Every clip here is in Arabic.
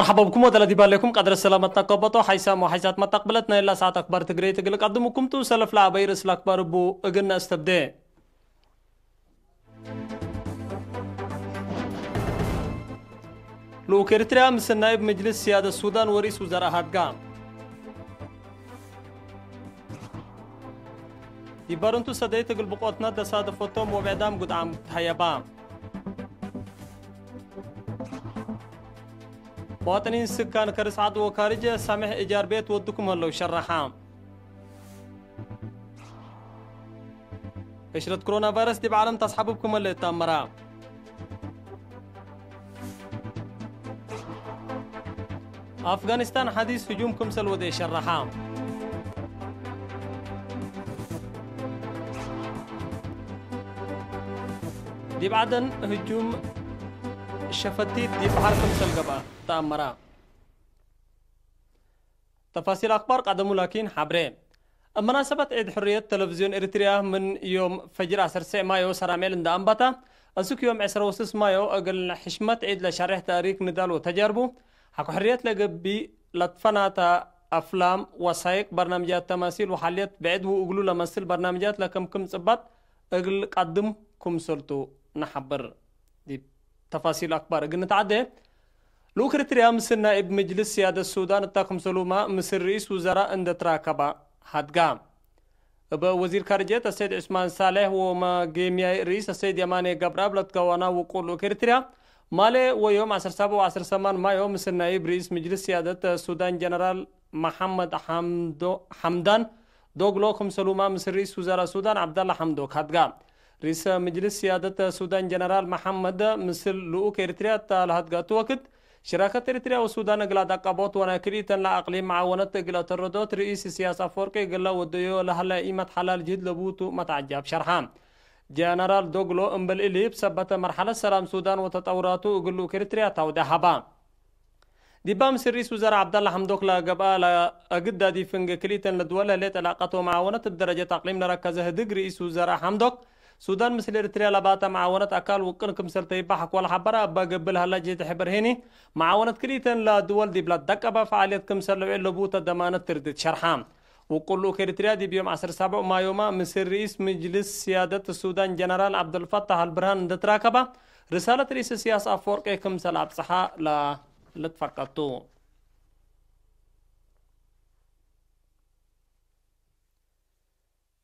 مرحبا بكم ودلدي بالكم قدر السلامة تقبطوا حيسام وحيسات ما تقبلتنا إلا ساعة أكبر تقري تقل قدمكم توسلف لعبير إسلاك باربو أقلنا استبدأ لو إريتريا مثل نائب مجلس سيادة السودان ورئيس وزراء هادقام يبارنتو سداي تقل بقوتنا تصادفتهم وبعدام قد عام تحيبام مواطنين سكان كرسعد وكارجة سامح إيجار بيت ودكم هلو شرحام قشرة كورونا فيروس دي بعالم تصحبكم اللي تامرا أفغانستان حديث هجومكم سلودي شرحام دي بعدن هجوم شفتيت دي بحركم سلقبا تأمرا تفاصيل أخبار قدموا لكن حبرين مناسبة عيد حرية تلفزيون إريتريا من يوم فجر 10 مايو سراميل اند أنبتا أسوك يوم 10 مايو أقل حشمة عيد لشرح تاريخ ندال وتجاربه حكو حرية لقبي لطفناتا أفلام وثائق برنامجات تماثيل وحاليات بعد وأقلوا لمثل برنامجات لكم كم صبات أقل قدم كم سلطو نحبر دي تفاصيل أكبر قلنا تعدي لو إريتريا مثل نائب مجلس سيادة السودان التاكم سلوما مثل رئيس وزراء اند تراكبا هادقام وزير خارجية السيد عثمان صالح وما جيميا رئيس السيد يماني قبراب لتكوانا وقول إريتريا مالي ويوم 17 مايو مثل نائب رئيس مجلس سيادة السودان جنرال محمد حمدان دوغلو كم سلوما مثل رئيس وزراء السودان عبد الله حمدوك هادقام رئيس مجلس سيادة السودان جنرال محمد مثل لؤوك إريتريا تالهدقات وقت شراكة إريتريا والسودان قلاد أقابوت وناكريتا لا أقليم معاونات قلاد الردوت رئيس سياسة فوركي قلا وديو لهلا إيمة حلال جد لبوتو متعجب شرحام جنرال دوغلو امبل إليب سبت مرحلة سلام سودان وتطوراتو قلو إريتريا تاودا هبا ديبام سريس وزراء عبد الله حمدوك لا قبا لا أقدا دي فنج كريتن لدولة ليت علاقته معاونات بدرجة تقليم نركزه دق رئيس وزراء حمدوك سودان مثل إريتريا لباتا معاونة أكال وقنكم سرتي بحق ولا حبرا أبا قبل هلا جيت حبر هيني معاونة كريتن لدول دي بلاد دقبا فعاليتكم سرلوين لبوتا دمانة تردد شرحام وقلوا إريتريا دي بيوم 17 مايو مثل رئيس مجلس سيادة السودان جنرال عبد الفتاح البرهان دتراكبا رسالة رئيس السياسة فورقي كم سلاب صحا لا لتفقطو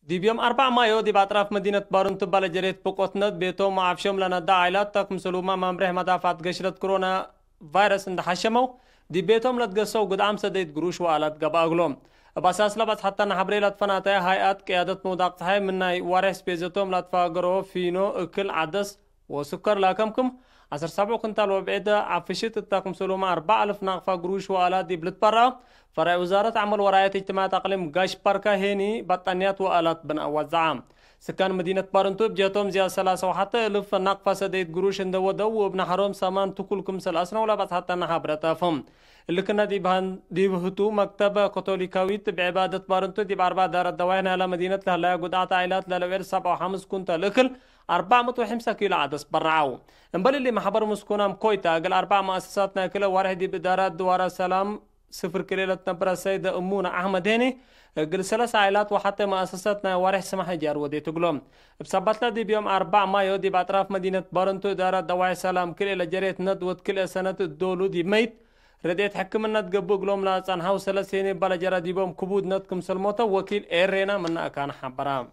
دي بيوم 4 مايو دي بأطراف مدينة بارنتو بالجريت بوكوتنت بيتو مع عفشهم لنا دا عائلات تاكم سلوما ممرح مدافعات قشرة كورونا فيروس اند حشمو دي بيتهم لتقصو قدام سديد قروش وآلات قباقلوم بأساس لبس حتى نحبري لتفناتي هايات قيادة موداقتهاي مناي وارح سبيزتهم لتفاقرو فينو اكل عدس وسكر لاكمكم 17 كنتال وبعيدة عفشت التاكم سلوما 4000 ناقفة قروش وآلات دي بلت برا فرع وزارة عمل وراية اجتماع تقليم قاش باركا هيني بطانيات وآلات بن أوزعام سكان مدينة بارنتو بجاتهم زيادة 3 وحتى ألف ناقفة سديد قروش اندو ودو وابن حروم سامان تكلكم سلاسنا ولا بس حتى نحبرتافهم اللي كنا دي بهتو مكتب كاثوليكاويت بعبادة بارنتو دي بأربع دار الدواين على مدينة لهلا قدعة عائلات للوير 7 و5 كنت لكل 405 كيلو عدس برعاو انبل اللي محبر مسكونام كويتا قال 4 مؤسساتنا كلا واحد بدارات دوار السلام 0 كيلو نبرة السيدة أمونة أحمد هيني قل 3 عائلات وحتى مؤسساتنا وارح سمح جار ودي تقولهم بسبت دي بيوم 4 مايو دي بأطراف مدينة بارنتو دارات دواعي سلام كل لجريت ندوت كل سنة الدولو دي ميت رديت حكمنا تقبو قلوم لا تنحاو سلسيني بلا جرا دي بوم كبود ندكم سلموتا وكيل إيرينا منا كان حبرام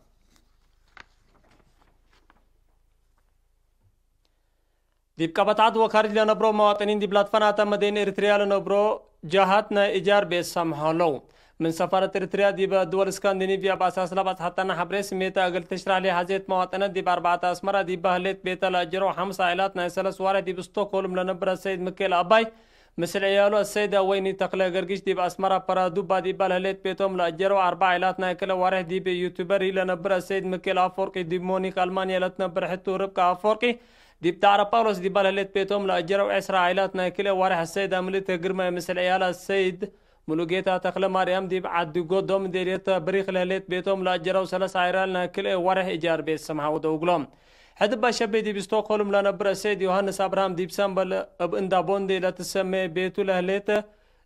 دي بكبتعد وخارج لنبرو مواطنين دي بلاد فناتا مدين إريتريا لنبرو جهاتنا إيجار بيسامحولو من سفارة إريتريا دي بدول اسكندنافيا بأساس لبس حتى نحبريس ميتا أقل تشرح لي حزيت مواطنات دي بأربعة أسمرة دي بهلت بيتا لأجرو 5 عائلات نايسلس وارا دي بستوكولم لنبرا السيد مكيل أباي مثل عيالو السيدة ويني تقلي قرقش دي بأسمرة برادوبا دي بهلت بيتهم لأجرو 4 عائلات نايكلا وارح دي بيوتيوبري لنبرا السيد مكيل أفوركي دي مونيك ألمانيا لتنبر حتو ربكا أفوركي دي بتاع باولوس دي بهلت بيتهم لأجرو 10 عائلات نايكلا وارح السيدة مليتا قرمة مثل عيالها السيد ملوجيتا تخلى مريم دي بعد قدوم ديريتا بريخ لهلت بيتهم لأجرو 3 عائلات نايكلا وارح إيجار بيت سمها ودوغلوم حد باشبي دي بستوكهولم لا نبر السيد يوهانس أبراهام دي بسامبل اب اندا بوندي لا تسمي بيتو لهليته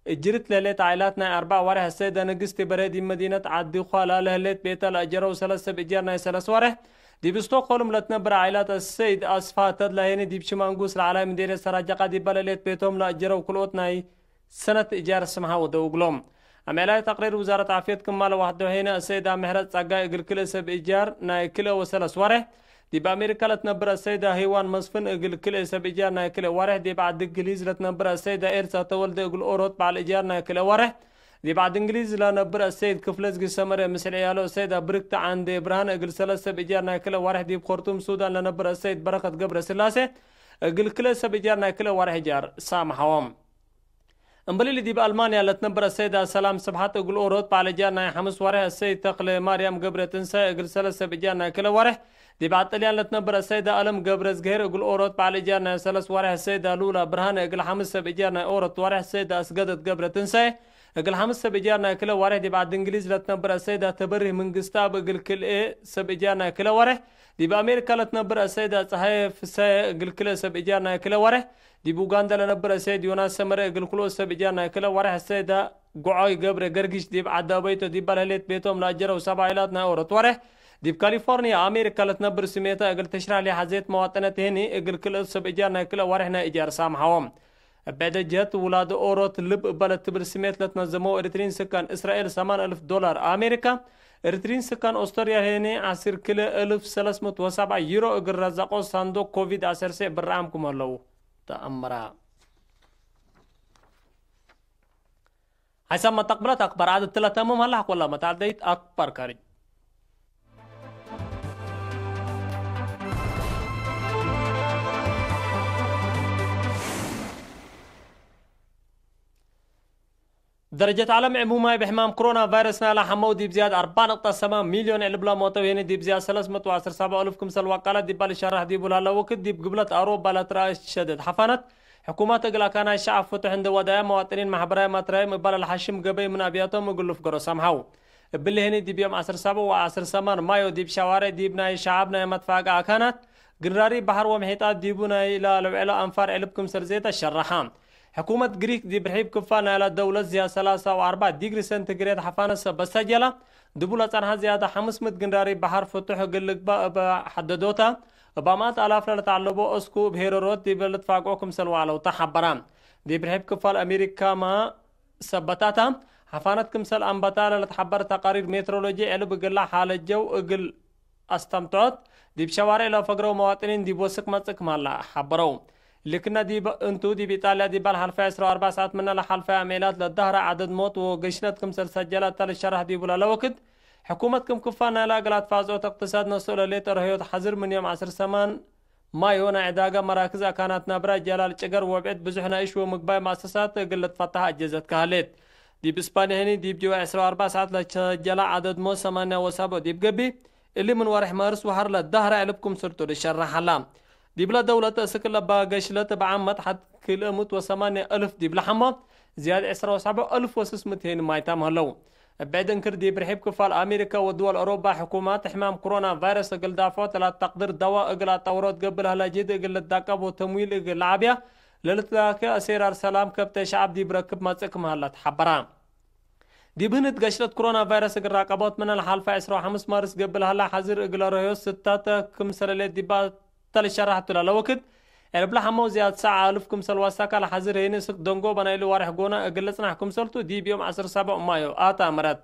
جرت لهليت عائلاتنا 4 وره السيدة نقستي بريدي مدينة عدي خالا لهليت بيتا لأجروا 3 بإجارنا 3 وره دي بستوكهولم لا تنبر عائلات السيد أصفات تدلهيني دي بشمانقوس العالم دير سراجقة دي بلاليت بيتهم لأجروا كلوتناي سنة إيجار سمها ودوغلوم أميلاي تقرير وزارة عافية كمال واحدة هنا السيدة مهرت ساقا إقل كل سب إيجار ناي كلا وسلس وره دي بأمريكا لتنبر السيدة هيوان مصفن إقل كل سب إيجار ناي كلا وره دي بعد إنجليز لتنبر السيدة إيرسا تولد إقل أوروت بعد إيجار ناي كلا وره دي بعد إنجليز لنبر السيد كفلز قسمر مثل عياله السيدة بركت عند إبراهان إقل سلس سب إيجار ناي كلا وره دي بخورتوم سودان لنبر السيد بركة قبر سلاسة إقل كل سب إيجار ناي كلا وره إيجار سامحوام امبلي دي بألمانيا لتنبر السيدة سلام سبحات اقول اوروت على جانا حمس وره السيد تقل مريم قبر تنسى اقل سلسة بجانا كلا وره دي بعد طليان لتنبر السيدة ألم قبر زهير اقول اوروت على جانا سلس وره السيدة لولا برهان اقل حمس بجانا اوروت وره السيدة اسقدت قبر تنسى اقل حمس بجانا كلا وره دي بعد انجليز لتنبر السيدة تبري من قستاب اقل كل ايه سبجانا كلا وره دي بأمريكا لتنبر السيدة صحيف اقل كلا سبجانا كلا وره دي بوغندا لنبر السيد يوناس سمر اقل كلو سبجانا كلا وره السيدة قعاي قبر قرقش دي بعدا بيتو دي بلهليت بيتهم لاجروا 7 عائلاتنا اورت وره دي بكاليفورنيا امريكا لتنبر سميتا اقل تشرح لي حزيت مواطنات هني اقل كلو سبجانا كلا ورهنا ايجار سامحهم بعد جت ولاد اورت لب بلد تبر سميت لتنظموا اريترين سكان اسرائيل $80,000 امريكا اريترين سكان استراليا هني 10 كيلو 1307 يورو اقل رزقوا صندوق كوفيد 19 برامكم الله تأمرا حسب ما تقبلت أكبر عدد 3 أمم هلا ولا ما تعديت أكبر كاري درجة عالم عموما بحمام كورونا فيروس نالا حمودي بزياد 4.8 مليون البلا موتوين دي بزياد 317,000 كمسل وقالت دي بالشرح دي بولا وقت دي بقبلت أوروبا لترى شدد حفنت حكومات قال كان الشعب فتح عند ودايا مواطنين محبراء مطري مبال الحشم قبي من أبياتهم يقولوا في قرص سمحوا باللي هني دي بيوم 10 سمان مايو دي بشوارع دي بناي شعبنا متفاقع كانت قراري بحر ومحيطات دي بناي إلى لو أنفار علبكم سرزيت الشرحان حكومة غريك دي برحيب كفانا على الدولة زيادة 3 و4 ديجري سنتيغراد حفانس بسجلة دبولة عنها زيادة 500 جنراري بحر فتح قلق بحددوتا بامات آلاف لتعلبو اسكو بهيرورات دي بلتفاقوكم سلوى على وتحبران دي برحيب كفال أمريكا ما سبتاتا حفانت كمسل أنبتال لتحبر تقارير ميترولوجي علو بقلا حال الجو اقل استمتعت دي بشوارع لو فقروا مواطنين دي بوسك ماتك مالا حبروا لكن دي انتو دي بإيطاليا دي بالحلفة 4 ساعات من الحلفة عميلات للظهر عدد موت وقشنتكم سجلات تل الشرح دي بلا لوقت حكومتكم كفانا لا قلات فازوت اقتصاد نصولة ليتر هيوت حزر من يوم 10 سمان ما يونا عداقة مراكزة كانت نبرا جلال شجر وبعد بزحنا ايش ومقباي مؤسسات قلت فتحها اجهزة كهليت دي باسبانيا هني دي بجوا 4 ساعات لسجل عدد موت 8 دي بقبي اللي من ورح مارس وحر للظهر علبكم سرتو للشرح حلام دي بلا دولة سكلا باقشلة بعمت حد كيلومتر و8,000 دي بلا حمى زيادة 17,600 ما يتم هلو بعدين كردي برحب كفال أمريكا ودول أوروبا حكومات حمام كورونا فيروس قل دافوت لا تقدر دواء قل تورط قبل هلا جد قل الدقب وتمويل قل عابية للتلاك أسير السلام كبت شعب دي بركب ما تسكم هلا تحبران دي بنت قشلة كورونا فيروس قل راقبات من الحالفة 25 مارس قبل هلا حزر قل ريوس 6 كمسرلات دي تل شرحت له وقت بلا حمو زياد ساعة ألفكم سلواساك على حزر هيني سك دونغو بنايلو وارح قونا قلتنا حكم سلطو دي بيوم 10 مايو آتا مرات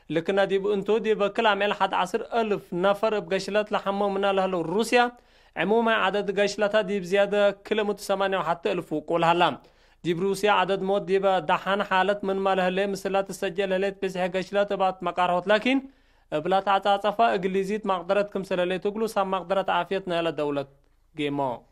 لكن دي انتو دي بكل عمل حد 10,000 نفر بقشلات لحمو منا لهلو روسيا عموما عدد قشلتها دي بزيادة كيلومتر 8 وحتى 1000 وقول هلا دي بروسيا عدد موت دي بدحان حالة من مالهلي مثلات السجل هليت بسح قشلات بات مقارهوت لكن بلا تعاطفة إنجليزيت مقدرتكم سلالي تقولوا سام مقدرة عافيتنا إلى دولة جيمو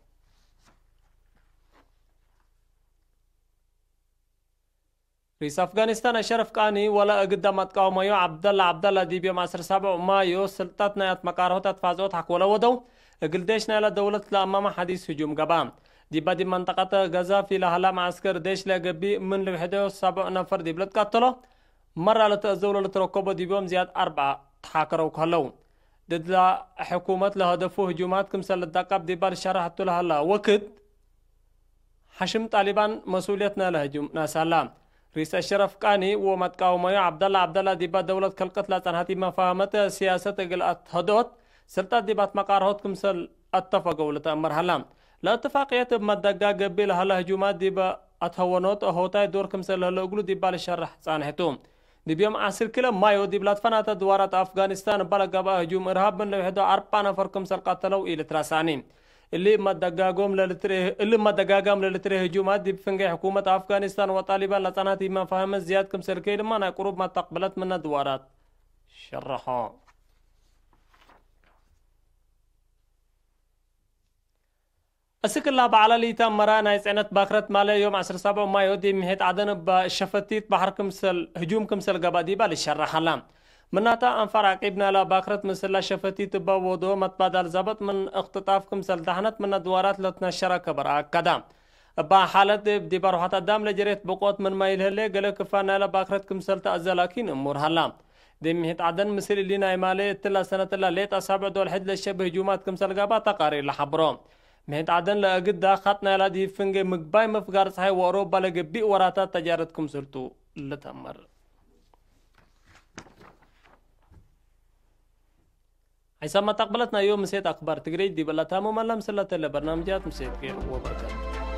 رئيس أفغانستان أشرف كاني ولا قدامت قوميو عبد الله دي بيوم 10 مايو سلطتنا مقارهوت تفازوت حق ولا ودو قلديشنا إلى دولة لأمام حديث هجوم قبام دي بدي منطقة غزة في لهلا معسكر ديش لقبي من لوحده 7 نفر دي بلد قتلوا مرة لتأزول لتركبوا دي بيوم زياد 4 تحاكروا كهلو ضد حكومة لهدفه هجومات كمسل الدقاب دي بال شرحت لها الله وقت حشم طالبان مسؤوليتنا لهجوم ناسالام رئيس الشرف قاني ومتقاومي عبد الله ديبا دولة كلقت لا تنهاتي ما فهمت سياسة قلقت هدوت سلطات ديبات مقارهات كمسل اتفقوا لتأمر هلام لا اتفاقية بمدقا قبل هلا هجومات ديبا اتهونوت هوتاي دور كمسل هلا اقلو ديبا لشرح صانحتهم ديبيوم عسر كلا مايو ديبلات فناتا دوارات افغانستان بلقبا هجوم ارهاب من لوحدو 4 نفر كمسل قاتلوا الى تراساني اللي ما دقاقام للتري هجومات دي بفنجي حكومة أفغانستان وطالبان لطناتي ما فهم زياد كم سركي لما نقرب ما تقبلت من الدوارات شرحا أسك الله بعلى لي تمرا نايس عنت باكرت ماله يوم 17 مايو دي مهت عدن بشفتيت بحر كمسل هجوم كمسل قبادي بالشرح لام مناتا انفر عقبنا لا باكرت مثل شفتي تبا ودو متبادل زبط من اختطاف كمسل دهنت من الدوارات لتنشر كبرا كدام با حالت دي بارو حتى دام لجريت بقوت من مايل هلي قال كفانا لا باكرت كمسل تأزلاكين امور هلام دي مهت عدن مثل اللي نايمالي تلا سنة لا ليت اصابع دول حد للشبه هجومات كمسل قابا تقارير لحبروم مهت عدن لاقد دا خطنا لا دي فنجي مقباي مفقار صحي واوروبا لقبي وراتات تجارت كمسلتو لتمر عيسى ما تقبلتنا يوم مسيت أخبار تجري دي بلا تامو ملام سلة برنامجات مسيت كير وبركاته